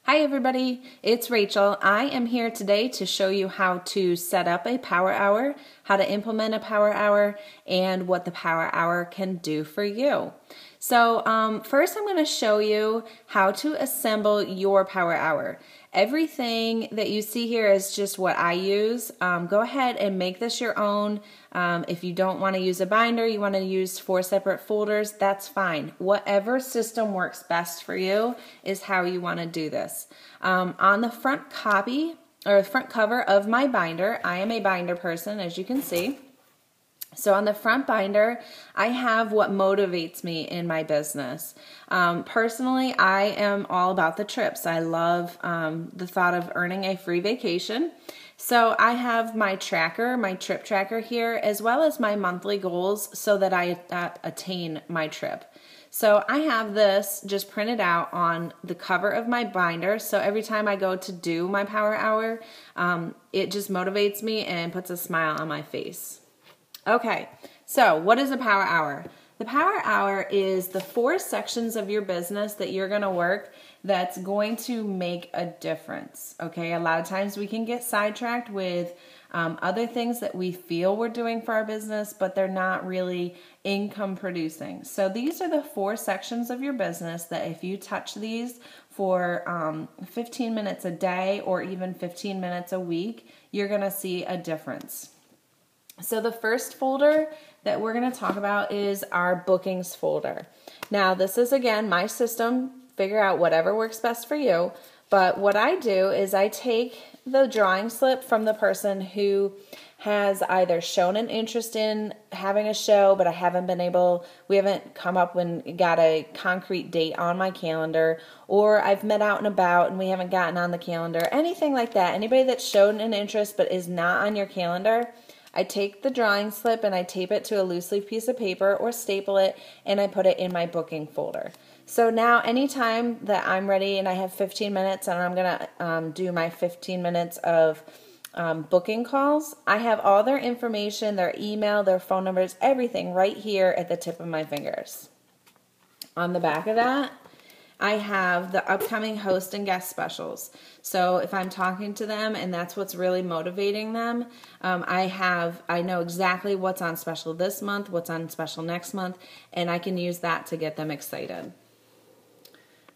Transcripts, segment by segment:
Hi everybody, it's Rachel. I am here today to show you how to set up a power hour, how to implement a power hour, and what the power hour can do for you. So first I'm going to show you how to assemble your power hour. Everything that you see here is just what I use. Go ahead and make this your own. If you don't want to use a binder, you want to use 4 separate folders, that's fine. Whatever system works best for you is how you want to do this. On the front copy or front cover of my binder, I am a binder person, as you can see. So on the front binder, I have what motivates me in my business. Personally, I am all about the trips. I love the thought of earning a free vacation. So I have my tracker, my trip tracker here, as well as my monthly goals so that I attain my trip. So I have this just printed out on the cover of my binder. So every time I go to do my power hour, it just motivates me and puts a smile on my face. Okay, so what is a power hour? The power hour is the 4 sections of your business that you're going to work that's going to make a difference. Okay, a lot of times we can get sidetracked with other things that we feel we're doing for our business, but they're not really income producing. So these are the 4 sections of your business that if you touch these for 15 minutes a day or even 15 minutes a week, you're going to see a difference. So the first folder that we're going to talk about is our bookings folder. Now this is again my system, figure out whatever works best for you, but what I do is I take the drawing slip from the person who has either shown an interest in having a show, but we haven't come up and got a concrete date on my calendar, or I've met out and about and we haven't gotten on the calendar, anything like that. Anybody that's shown an interest but is not on your calendar, I take the drawing slip and I tape it to a loose leaf piece of paper or staple it and I put it in my booking folder. So now anytime that I'm ready and I have 15 minutes and I'm going to do my 15 minutes of booking calls, I have all their information, their email, their phone numbers, everything right here at the tip of my fingers. On the back of that, I have the upcoming host and guest specials. So if I'm talking to them and that's what's really motivating them, I know exactly what's on special this month, what's on special next month, and I can use that to get them excited.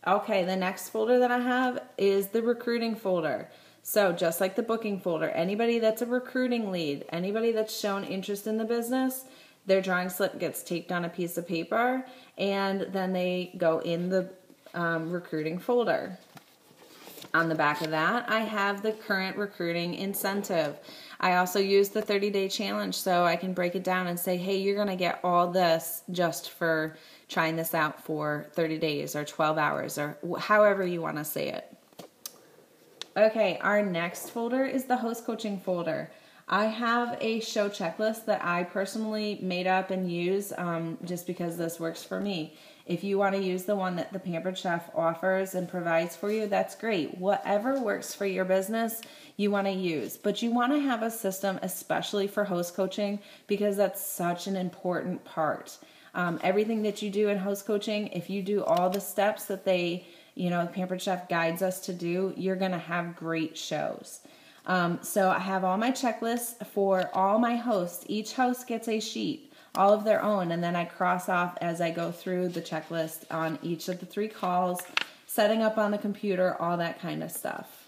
Okay, the next folder that I have is the recruiting folder. So just like the booking folder, anybody that's a recruiting lead, anybody that's shown interest in the business, their drawing slip gets taped on a piece of paper and then they go in the recruiting folder. On the back of that, I have the current recruiting incentive. I also use the 30-day challenge so I can break it down and say, hey, you're going to get all this just for trying this out for 30 days or 12 hours or however you want to say it. Okay, our next folder is the host coaching folder. I have a show checklist that I personally made up and use just because this works for me. If you want to use the one that the Pampered Chef offers and provides for you, that's great. Whatever works for your business, you want to use. But you want to have a system, especially for host coaching, because that's such an important part. Everything that you do in host coaching, if you do all the steps that Pampered Chef guides us to do, you're going to have great shows. So I have all my checklists for all my hosts. Each host gets a sheet, all of their own, and then I cross off as I go through the checklist on each of the 3 calls, setting up on the computer, all that kind of stuff.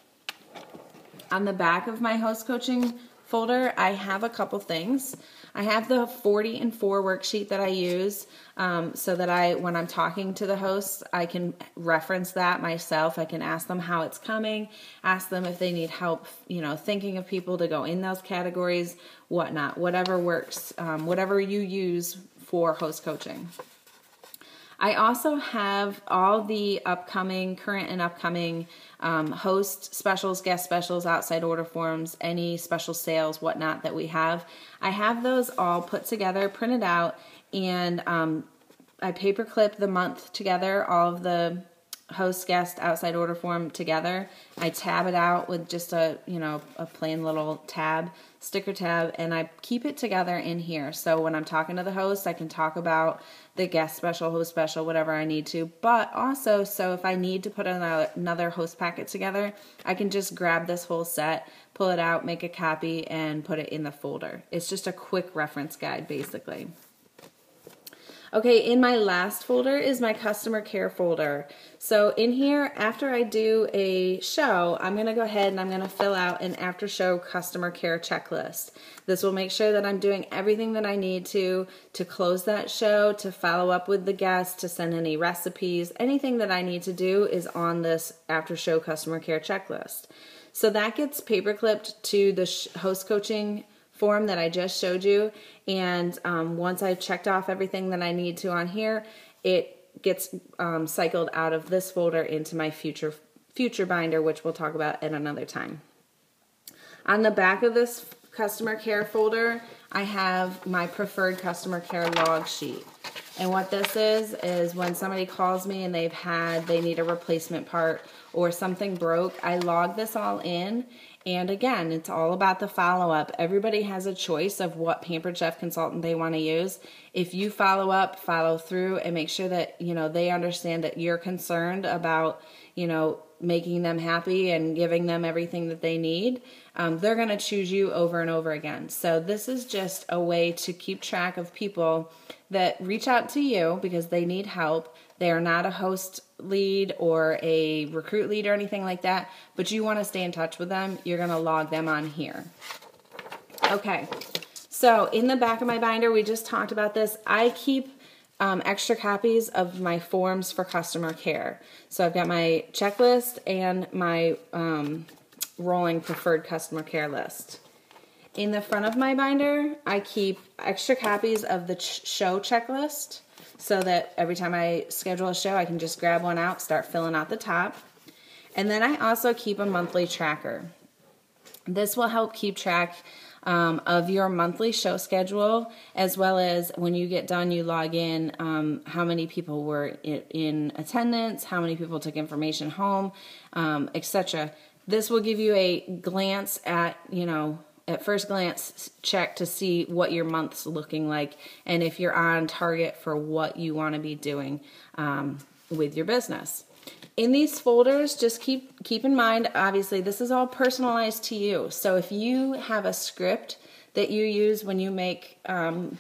On the back of my host coaching folder, I have a couple things. I have the 40 and 4 worksheet that I use so that when I'm talking to the hosts, I can reference that myself. I can ask them how it's coming, ask them if they need help, thinking of people to go in those categories, whatnot, whatever works, whatever you use for host coaching. I also have all the current and upcoming host specials, guest specials, outside order forms, any special sales, whatnot that we have. I have those all put together, printed out, and I paper clip the month together, all of the host, guest, outside order form together. I tab it out with just a plain little tab, sticker tab, and I keep it together in here. So when I'm talking to the host, I can talk about the guest special, host special, whatever I need to. But also, so if I need to put another host packet together, I can just grab this whole set, pull it out, make a copy, and put it in the folder. It's just a quick reference guide, basically. Okay, in my last folder is my customer care folder. So in here, after I do a show, I'm going to go ahead and I'm going to fill out an after show customer care checklist. This will make sure that I'm doing everything that I need to close that show, to follow up with the guests, to send any recipes. Anything that I need to do is on this after show customer care checklist. So that gets paper clipped to the host coaching form that I just showed you, and once I've checked off everything that I need to on here, it gets cycled out of this folder into my future binder, which we'll talk about at another time. On the back of this customer care folder, I have my preferred customer care log sheet. And what this is when somebody calls me and they need a replacement part or something broke, I log this all in. And again, it's all about the follow-up. Everybody has a choice of what Pampered Chef consultant they want to use. If you follow up, follow through, and make sure that, they understand that you're concerned about, making them happy and giving them everything that they need, they're going to choose you over and over again. So this is just a way to keep track of people that reach out to you because they need help. They are not a host lead or a recruit lead or anything like that, but you want to stay in touch with them. You're going to log them on here. Okay, so in the back of my binder, we just talked about this. I keep extra copies of my forms for customer care. So I've got my checklist and my rolling preferred customer care list. In the front of my binder, I keep extra copies of the show checklist so that every time I schedule a show, I can just grab one out, start filling out the top. And then I also keep a monthly tracker. This will help keep track of your monthly show schedule, as well as when you get done, you log in how many people were in attendance, how many people took information home, etc. This will give you a glance at, at first glance check to see what your month's looking like and if you're on target for what you want to be doing with your business. In these folders, just keep in mind, obviously, this is all personalized to you. So if you have a script that you use when you make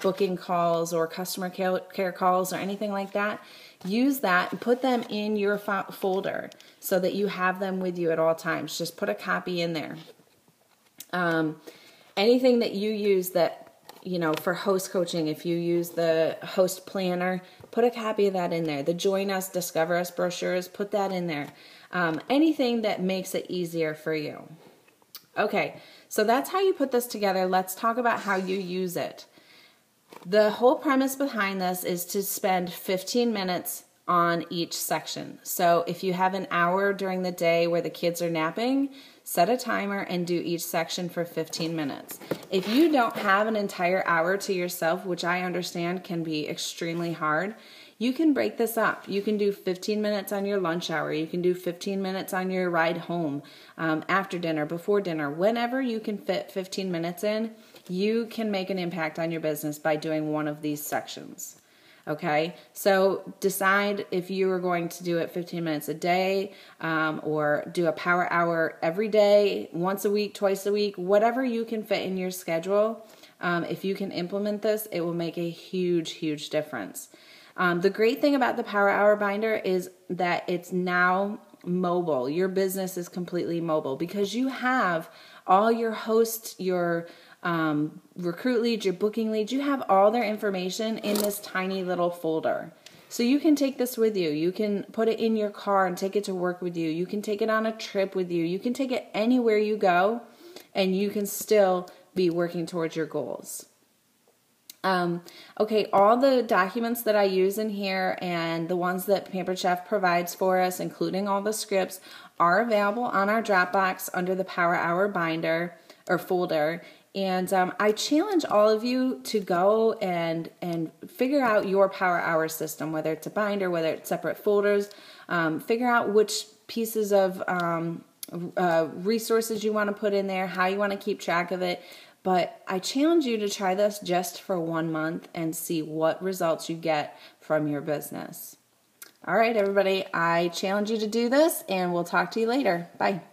booking calls or customer care calls or anything like that, use that and put them in your folder so that you have them with you at all times. Just put a copy in there. Anything that you use that, for host coaching, if you use the host planner, put a copy of that in there. The Join Us, Discover Us brochures, put that in there. Anything that makes it easier for you. Okay, so that's how you put this together. Let's talk about how you use it. The whole premise behind this is to spend 15 minutes on each section. So if you have an hour during the day where the kids are napping, set a timer and do each section for 15 minutes. If you don't have an entire hour to yourself, which I understand can be extremely hard, you can break this up. You can do 15 minutes on your lunch hour. You can do 15 minutes on your ride home, after dinner, before dinner. Whenever you can fit 15 minutes in, you can make an impact on your business by doing one of these sections. Okay, so decide if you are going to do it 15 minutes a day or do a power hour every day, once a week, twice a week, whatever you can fit in your schedule. If you can implement this, it will make a huge, huge difference. The great thing about the Power Hour Binder is that it's now mobile. Your business is completely mobile because you have all your hosts, your recruit leads, your booking leads, you have all their information in this tiny little folder. So you can take this with you. You can put it in your car and take it to work with you. You can take it on a trip with you. You can take it anywhere you go and you can still be working towards your goals. Okay, all the documents that I use in here and the ones that Pampered Chef provides for us, including all the scripts, are available on our Dropbox under the Power Hour binder or folder. And I challenge all of you to go and figure out your Power Hour system, whether it's a binder, whether it's separate folders. Figure out which pieces of resources you want to put in there, how you want to keep track of it. But I challenge you to try this just for 1 month and see what results you get from your business. All right, everybody, I challenge you to do this, and we'll talk to you later. Bye.